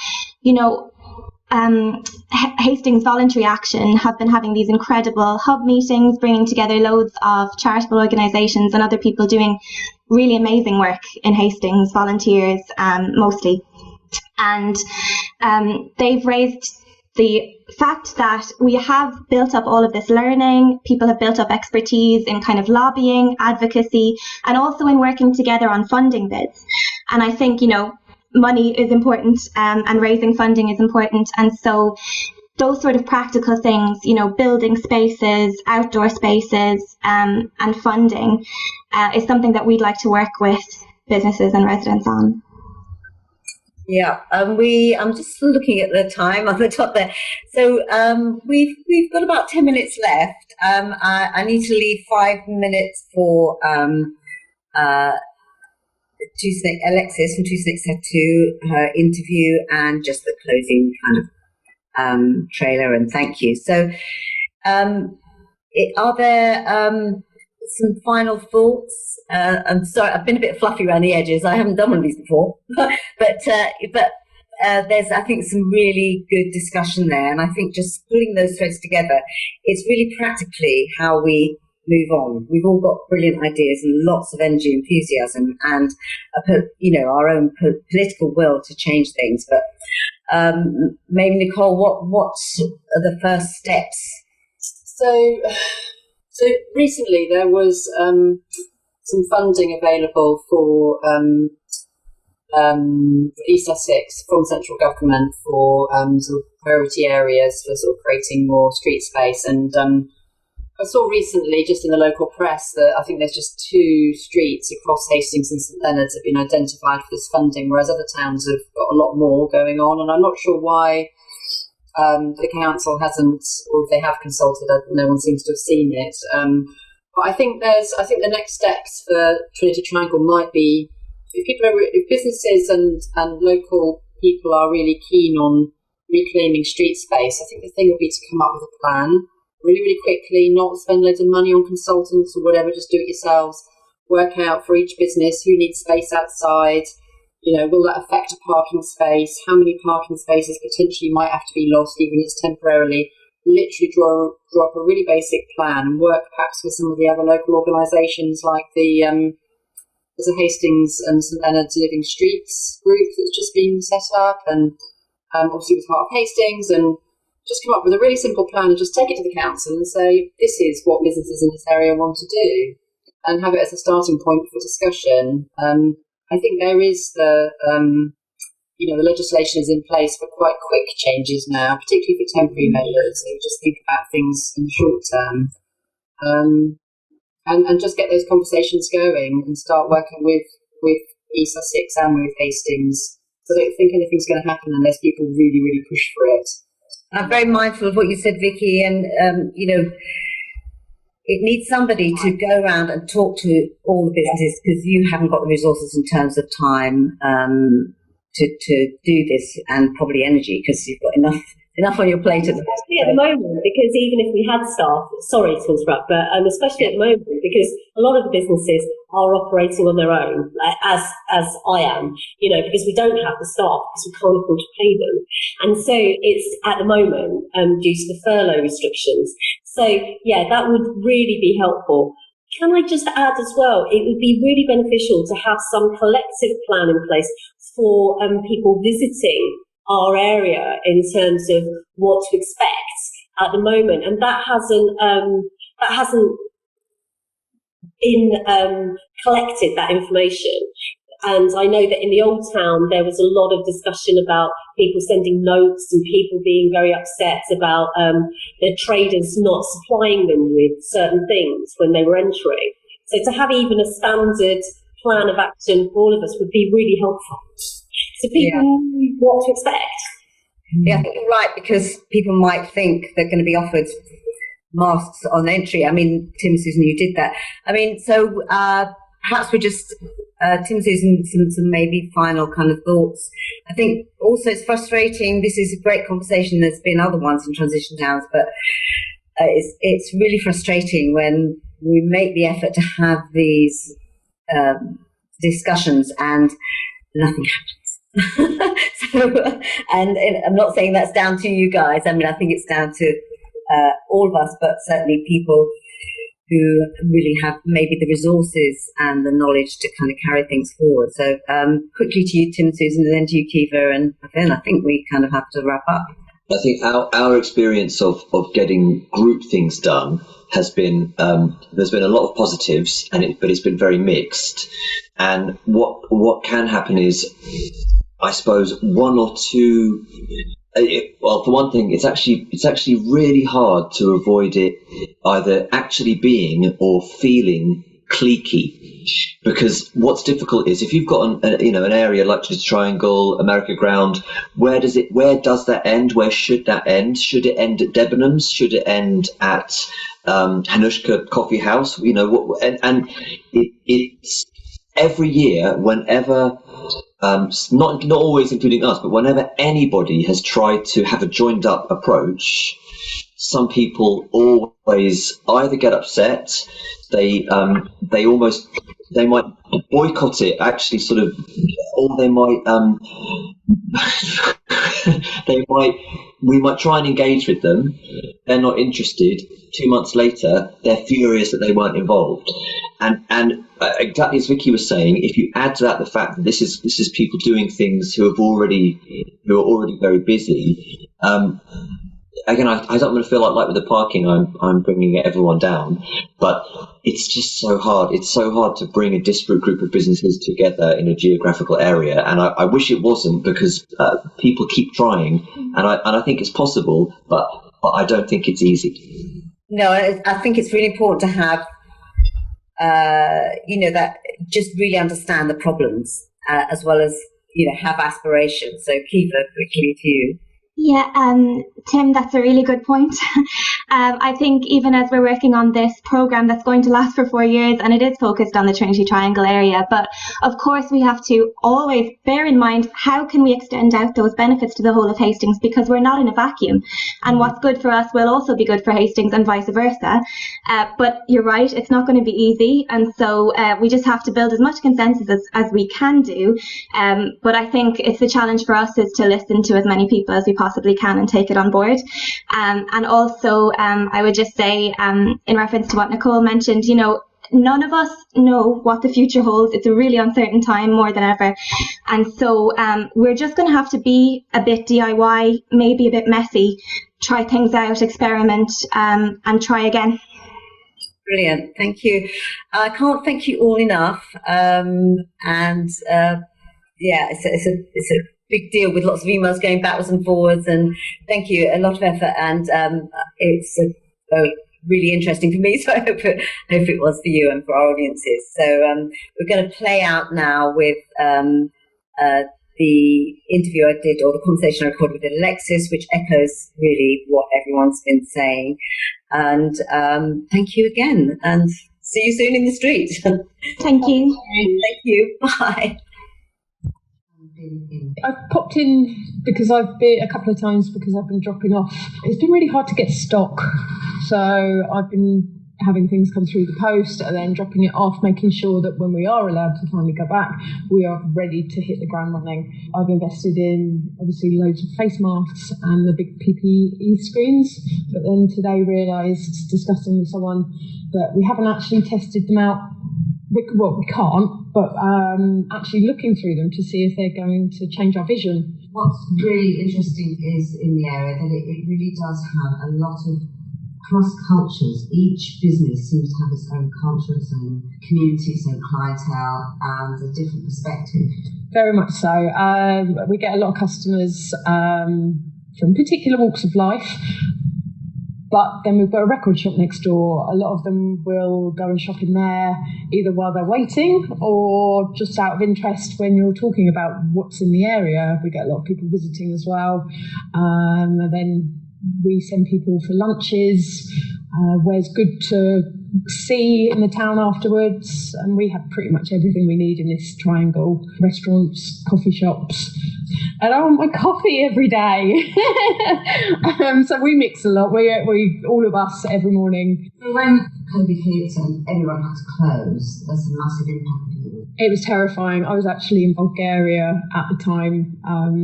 Hastings Voluntary Action have been having these incredible hub meetings, bringing together loads of charitable organisations and other people doing really amazing work in Hastings, volunteers mostly. And they've raised the fact that we have built up all of this learning, people have built up expertise in kind of lobbying, advocacy, and also in working together on funding bids. And I think, money is important and raising funding is important. And so those sort of practical things, building spaces, outdoor spaces, and funding is something that we'd like to work with businesses and residents on. Yeah, I'm just looking at the time on the top there. So we've got about 10 minutes left. I need to leave 5 minutes for Alexis from Tuesday to her interview and just the closing kind of trailer and thank you. So are there some final thoughts? I'm sorry, I've been a bit fluffy around the edges. I haven't done one of these before, but there's, I think, some really good discussion there. And I think just pulling those threads together, it's really practically how we move on. We've all got brilliant ideas and lots of energy, enthusiasm, and our own political will to change things. But maybe Nicole, what are the first steps? So recently there was some funding available for East Sussex from central government for sort of priority areas for sort of creating more street space. And I saw recently just in the local press that I think there's just 2 streets across Hastings and St Leonard's have been identified for this funding, whereas other towns have got a lot more going on. And I'm not sure why the council hasn't, or if they have consulted, no one seems to have seen it. But I think the next steps for Trinity Triangle might be if businesses and local people are really keen on reclaiming street space. I think the thing would be to come up with a plan really, really quickly, not spend loads of money on consultants or whatever, just do it yourselves. Work out for each business who needs space outside. Will that affect a parking space? How many parking spaces potentially might have to be lost, even if it's temporarily? literally draw up a really basic plan and work perhaps with some of the other local organisations like the there's a Hastings and St Leonard's Living Streets group that's just been set up, and obviously with part of Hastings, and just come up with a really simple plan and just take it to the council and say, this is what businesses in this area want to do, and have it as a starting point for discussion. I think there is the legislation is in place for quite quick changes now, particularly for temporary measures. So just think about things in the short term, and just get those conversations going and start working with East Sussex and with Hastings. So I don't think anything's going to happen unless people really, really push for it. I'm very mindful of what you said, Vicki, and it needs somebody to go around and talk to all the businesses, because you haven't got the resources in terms of time to do this, and probably energy, because you've got enough on your plate at the moment, because even if we had staff, sorry to interrupt, but especially at the moment, because a lot of the businesses are operating on their own, as I am, because we don't have the staff, because we can't afford to pay them. And so it's at the moment due to the furlough restrictions. So yeah, that would really be helpful. Can I just add as well, it would be really beneficial to have some collective plan in place for people visiting our area in terms of what to expect at the moment, and that hasn't been collected, that information. And I know that in the Old Town there was a lot of discussion about people sending notes and people being very upset about the traders not supplying them with certain things when they were entering. So to have even a standard plan of action for all of us would be really helpful. So people know what to expect. Yeah, I think you're right, because people might think they're going to be offered masks on entry. I mean, Tim, Susan, you did that. I mean, so perhaps we just, Tim, Susan, some maybe final kind of thoughts. I think also it's frustrating. This is a great conversation. There's been other ones in transition towns, but it's really frustrating when we make the effort to have these discussions and nothing happens. And I'm not saying that's down to you guys. I mean, I think it's down to all of us, but certainly people who really have maybe the resources and the knowledge to kind of carry things forward. So quickly to you, Tim, Susan, and then to you, Caoimhe, and then I think we kind of have to wrap up. I think our experience of getting group things done has been, there's been a lot of positives, but it's been very mixed. And what can happen is, I suppose, one or two. Well, for one thing, it's actually really hard to avoid it either actually being or feeling cliquey, because what's difficult is if you've got an area like Trinity Triangle, America Ground, where does that end? Where should that end? Should it end at Debenhams? Should it end at Hanushka Coffee House? It's every year, whenever. Not always including us, but whenever anybody has tried to have a joined up approach, some people always either get upset, they might boycott it, actually sort of, or they might we might try and engage with them, they're not interested, 2 months later they're furious that they weren't involved. And exactly as Vicki was saying, if you add to that the fact that this is people doing things who are already very busy, again, I don't want to feel like with the parking, I'm bringing everyone down, but it's just so hard. It's so hard to bring a disparate group of businesses together in a geographical area, and I wish it wasn't, because people keep trying, and I think it's possible, but I don't think it's easy. No, I think it's really important to have. That just really understand the problems as well as, have aspirations. So, Caoimhe, quickly to you. Yeah, Tim, that's a really good point. I think even as we're working on this programme that's going to last for 4 years, and it is focused on the Trinity Triangle area, but of course we have to always bear in mind how can we extend out those benefits to the whole of Hastings, because we're not in a vacuum, and what's good for us will also be good for Hastings and vice versa. But you're right, it's not going to be easy, and so we just have to build as much consensus as we can do. But I think it's the challenge for us is to listen to as many people as we possibly possibly can and take it on board. And also, I would just say, in reference to what Nicole mentioned, you know, none of us know what the future holds. It's a really uncertain time, more than ever. And so we're just going to have to be a bit DIY, maybe a bit messy, try things out, experiment, and try again. Brilliant. Thank you. I can't thank you all enough. It's a big deal with lots of emails going backwards and forwards. And thank you. A lot of effort. And it's really interesting for me. So I hope it was for you and for our audiences. So we're going to play out now with the interview I did, or the conversation I recorded with Alexis, which echoes really what everyone's been saying. And thank you again, and see you soon in the street. Thank you. Thank you. Bye. I've popped in because I've been a couple of times because I've been dropping off. It's been really hard to get stock, so I've been having things come through the post and then dropping it off, making sure that when we are allowed to finally go back, we are ready to hit the ground running. I've invested in, obviously, loads of face masks and the big PPE screens, but then today realised, discussing with someone, that we haven't actually tested them out. We can't, but actually looking through them to see if they're going to change our vision. What's really interesting is in the area that it really does have a lot of cross cultures. Each business seems to have its own culture, its own community, its own clientele, and a different perspective. Very much so. We get a lot of customers from particular walks of life, but then we've got a record shop next door. A lot of them will go and shop in there either while they're waiting or just out of interest when you're talking about what's in the area. We get a lot of people visiting as well. And then we send people for lunches, where's good to see in the town afterwards, and we have pretty much everything we need in this triangle: restaurants, coffee shops. And I want my coffee every day. So we mix a lot. We all of us every morning. When COVID hit and everyone had to close, there's a massive impact on you. It was terrifying. I was actually in Bulgaria at the time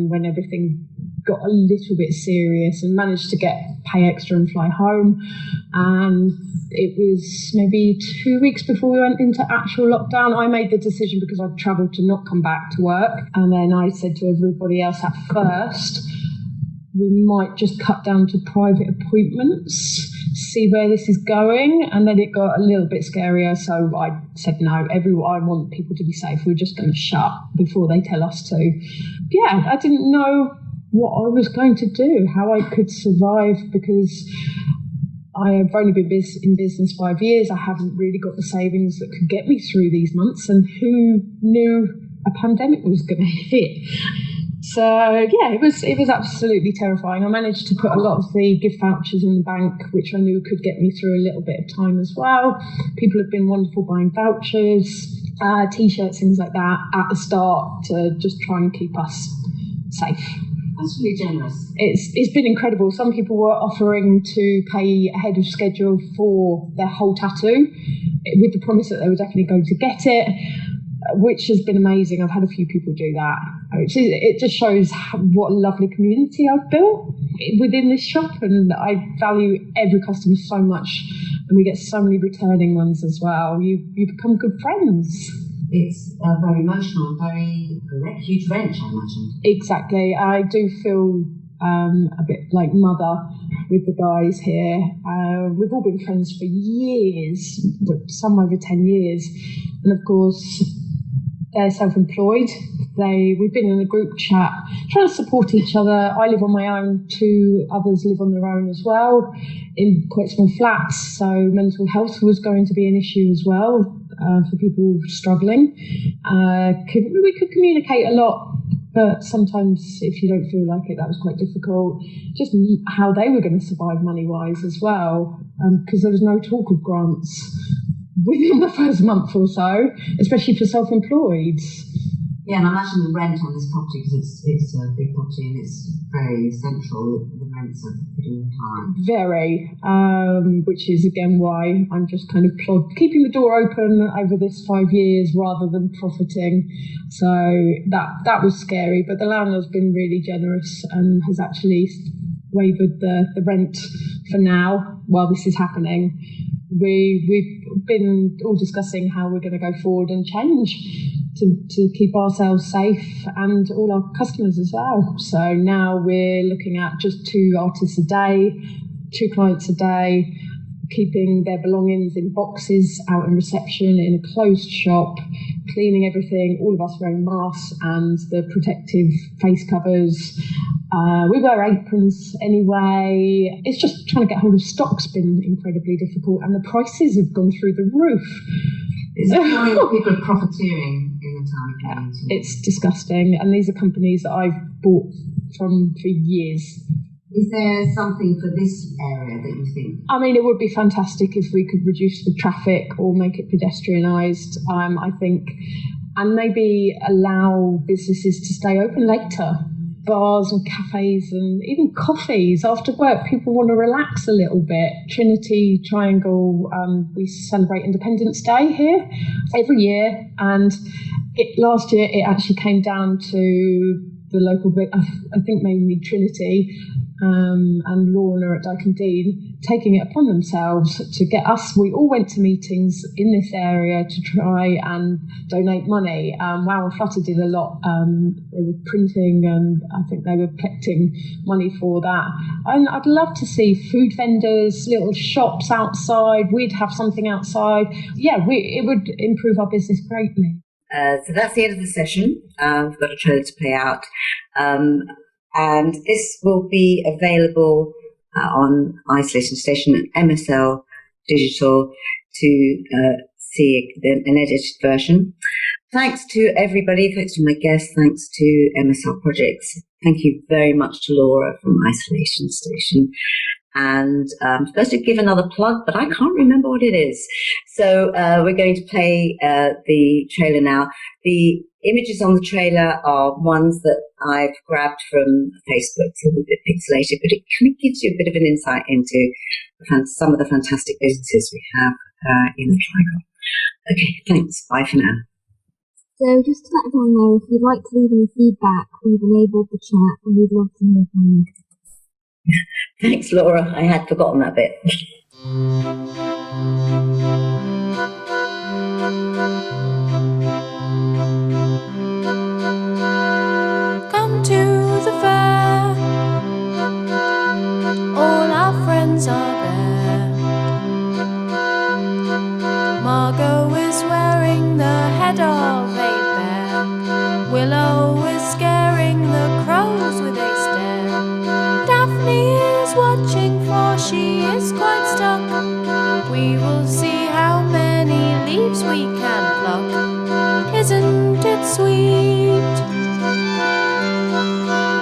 when everything got a little bit serious, and managed to pay extra and fly home. And it was maybe 2 weeks before we went into actual lockdown. I made the decision because I'd travelled to not come back to work. And then I said to everybody else at first, we might just cut down to private appointments, see where this is going. And then it got a little bit scarier. So I said, no, I want people to be safe. We're just going to shut before they tell us to. Yeah, I didn't know what I was going to do, how I could survive, because I have only been in business 5 years. I haven't really got the savings that could get me through these months, and who knew a pandemic was going to hit? So yeah, it was absolutely terrifying. I managed to put a lot of the gift vouchers in the bank, which I knew could get me through a little bit of time as well. People have been wonderful buying vouchers, T-shirts, things like that at the start to just try and keep us safe. That's really generous. It's been incredible. Some people were offering to pay ahead of schedule for their whole tattoo, with the promise that they were definitely going to get it, which has been amazing. I've had a few people do that. It just shows what a lovely community I've built within this shop, and I value every customer so much, and we get so many returning ones as well. You become good friends. It's very emotional and very huge wrench, I imagine. Exactly. I do feel a bit like mother with the guys here. We've all been friends for years, some over 10 years. And of course, they're self-employed. We've been in a group chat trying to support each other. I live on my own, 2 others live on their own as well, in quite small flats, so mental health was going to be an issue as well for people struggling. We could communicate a lot, but sometimes if you don't feel like it, that was quite difficult. Just how they were going to survive money-wise as well, because there was no talk of grants within the first month or so, especially for self-employed. Yeah, and I imagine the rent on this property, because it's a big property and it's very central, the rents are pretty high. Very, which is again why I'm just kind of keeping the door open over this 5 years rather than profiting. So that was scary, but the landlord's been really generous and has actually waived the rent for now while this is happening. We've been all discussing how we're going to go forward and change to keep ourselves safe and all our customers as well. So now we're looking at just 2 artists a day, 2 clients a day, keeping their belongings in boxes out in reception in a closed shop, cleaning everything, all of us wearing masks and the protective face covers. We wear aprons anyway. It's just trying to get hold of stock's been incredibly difficult, and the prices have gone through the roof. Is it becoming people profiteering in the town community? It's disgusting, and these are companies that I've bought from for years. Is there something for this area that you think? I mean, it would be fantastic if we could reduce the traffic or make it pedestrianised, I think, and maybe allow businesses to stay open later. Bars and cafes and even coffees. After work, people want to relax a little bit. Trinity Triangle, we celebrate Independence Day here every year, and last year it actually came down to the local, I think mainly Trinity and Lorna at Dyke and Dean, taking it upon themselves to get us. We all went to meetings in this area to try and donate money. Wow and Flutter did a lot. They were printing, and I think they were collecting money for that. And I'd love to see food vendors, little shops outside. We'd have something outside. Yeah, it would improve our business greatly. So that's the end of the session. We've got a trailer to play out. And this will be available on Isolation Station and MSL Digital to see an edited version. Thanks to everybody. Thanks to my guests. Thanks to MSL Projects. Thank you very much to Laura from Isolation Station. And I'm supposed to give another plug, but I can't remember what it is. So we're going to play the trailer now. The images on the trailer are ones that I've grabbed from Facebook. It's a little bit pixelated, but it kind of gives you a bit of an insight into some of the fantastic businesses we have in the Triangle. Okay, thanks. Bye for now. So just to let everyone know, if you'd like to leave any feedback, we've enabled the chat and we'd love to hear from you. Thanks, Laura. I had forgotten that bit. Come to the fair, all our friends are there. Margot is wearing the head of a bear. Willow is scaring the crows with a stare. Daphne is watching, for she is quite stuck. We will see how many leaves we can pluck. Isn't it sweet?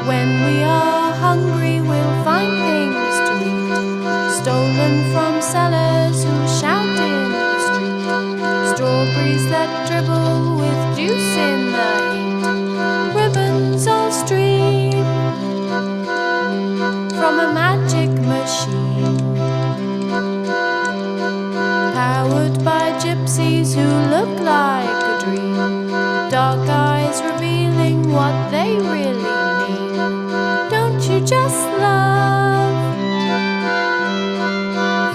When we are hungry, we'll find things to eat, stolen from sellers who shout in the street. Strawberries that dribble with juice in the heat. Ribbons all stream from a magic machine, powered by gypsies who look like a dream. Dark eyes revealing what they really mean. Don't you just love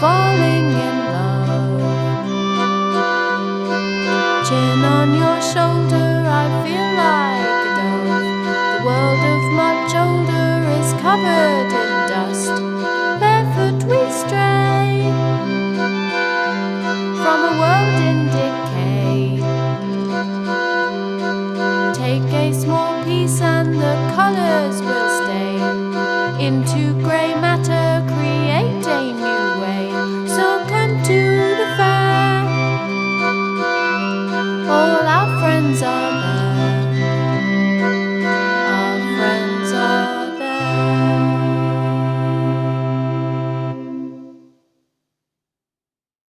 falling in love? Chin on your shoulder, I feel like a dove. The world of much older is covered in dust. Barefoot we stray from a world in decay. Take a small piece and the colours will stay into grey